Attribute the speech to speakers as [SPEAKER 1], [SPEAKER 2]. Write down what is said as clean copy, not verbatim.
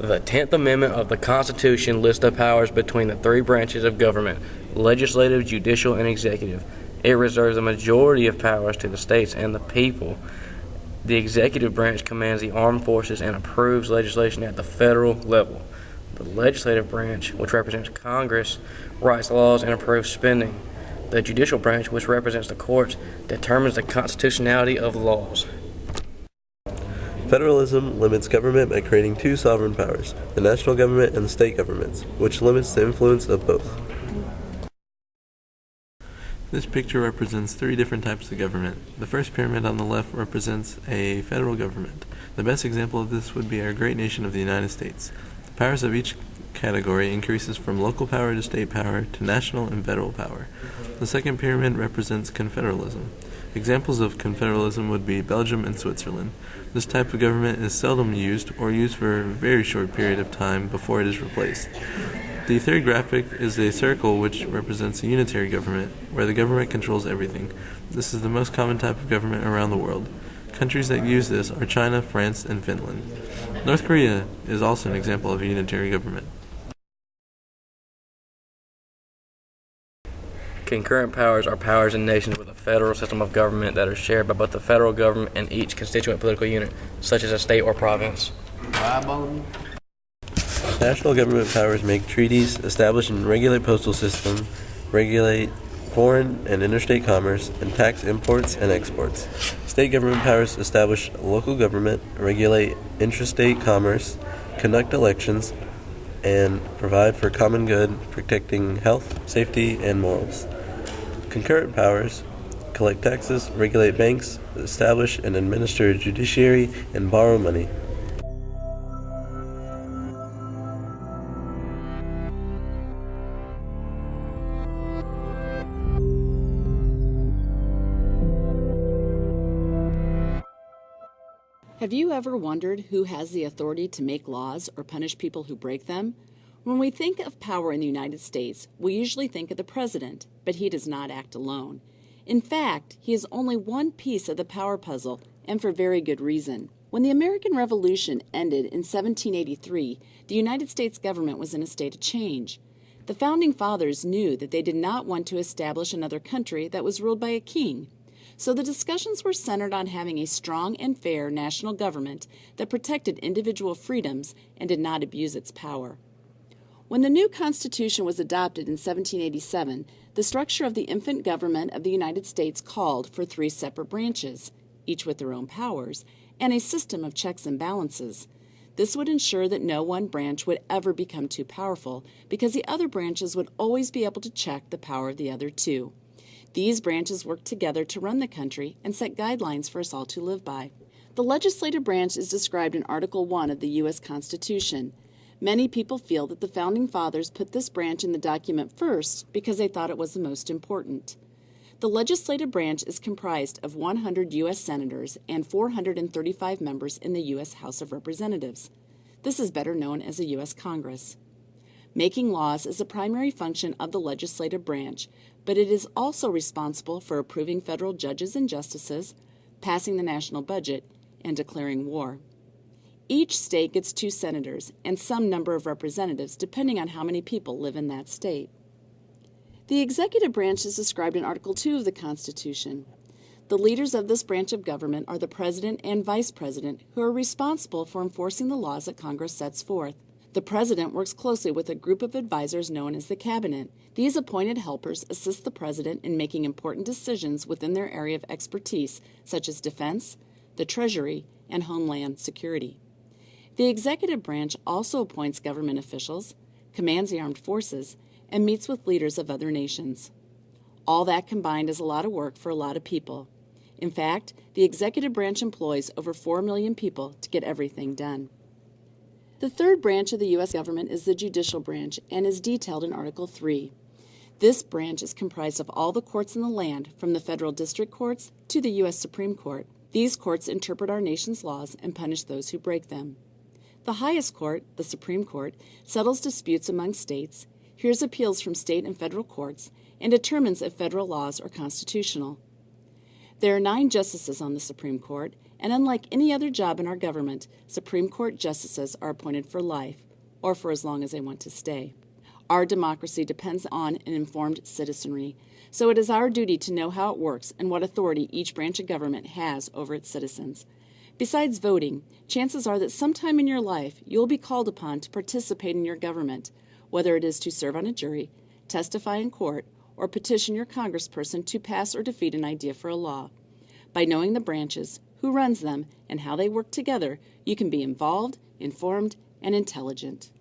[SPEAKER 1] The 10th Amendment of the Constitution lists the powers between the three branches of government: legislative, judicial, and executive. It reserves the majority of powers to the states and the people. The executive branch commands the armed forces and approves legislation at the federal level. The legislative branch, which represents Congress, writes laws and approves spending. The judicial branch, which represents the courts, determines the constitutionality of laws.
[SPEAKER 2] Federalism limits government by creating two sovereign powers, the national government and the state governments, which limits the influence of both. This picture represents three different types of government. The first pyramid on the left represents a federal government. The best example of this would be our great nation of the United States. The powers of each category increases from local power to state power to national and federal power. The second pyramid represents confederalism. Examples of confederalism would be Belgium and Switzerland. This type of government is seldom used or used for a very short period of time before it is replaced. The third graphic is a circle which represents a unitary government, where the government controls everything. This is the most common type of government around the world. Countries that use this are China, France, and Finland. North Korea is also an example of a unitary government.
[SPEAKER 1] Concurrent powers are powers in nations with a federal system of government that are shared by both the federal government and each constituent political unit, such as a state or province.
[SPEAKER 2] National government powers make treaties, establish and regulate postal system, regulate foreign and interstate commerce, and tax imports and exports. State government powers establish local government, regulate intrastate commerce, conduct elections, and provide for common good, protecting health, safety, and morals. Concurrent powers collect taxes, regulate banks, establish and administer a judiciary, and borrow money.
[SPEAKER 3] Have you ever wondered who has the authority to make laws or punish people who break them? When we think of power in the United States, we usually think of the president, but he does not act alone. In fact, he is only one piece of the power puzzle, and for very good reason. When the American Revolution ended in 1783, the United States government was in a state of change. The Founding Fathers knew that they did not want to establish another country that was ruled by a king. So the discussions were centered on having a strong and fair national government that protected individual freedoms and did not abuse its power. When the new Constitution was adopted in 1787, the structure of the infant government of the United States called for three separate branches, each with their own powers, and a system of checks and balances. This would ensure that no one branch would ever become too powerful, because the other branches would always be able to check the power of the other two. These branches work together to run the country and set guidelines for us all to live by. The legislative branch is described in Article 1 of the U.S. Constitution. Many people feel that the Founding Fathers put this branch in the document first because they thought it was the most important. The legislative branch is comprised of 100 U.S. senators and 435 members in the U.S. House of Representatives. This is better known as the U.S. Congress. Making laws is a primary function of the legislative branch, but it is also responsible for approving federal judges and justices, passing the national budget, and declaring war. Each state gets 2 senators and some number of representatives depending on how many people live in that state. The executive branch is described in Article 2 of the Constitution. The leaders of this branch of government are the President and Vice President, who are responsible for enforcing the laws that Congress sets forth. The President works closely with a group of advisors known as the Cabinet. These appointed helpers assist the President in making important decisions within their area of expertise, such as defense, the Treasury, and Homeland Security. The executive branch also appoints government officials, commands the armed forces, and meets with leaders of other nations. All that combined is a lot of work for a lot of people. In fact, the executive branch employs over 4 million people to get everything done. The third branch of the U.S. government is the judicial branch and is detailed in Article 3. This branch is comprised of all the courts in the land, from the federal district courts to the U.S. Supreme Court. These courts interpret our nation's laws and punish those who break them. The highest court, the Supreme Court, settles disputes among states, hears appeals from state and federal courts, and determines if federal laws are constitutional. There are 9 justices on the Supreme Court, and unlike any other job in our government, Supreme Court justices are appointed for life, or for as long as they want to stay. Our democracy depends on an informed citizenry, so it is our duty to know how it works and what authority each branch of government has over its citizens. Besides voting, chances are that sometime in your life you will be called upon to participate in your government, whether it is to serve on a jury, testify in court, or petition your congressperson to pass or defeat an idea for a law. By knowing the branches, who runs them, and how they work together, you can be involved, informed, and intelligent.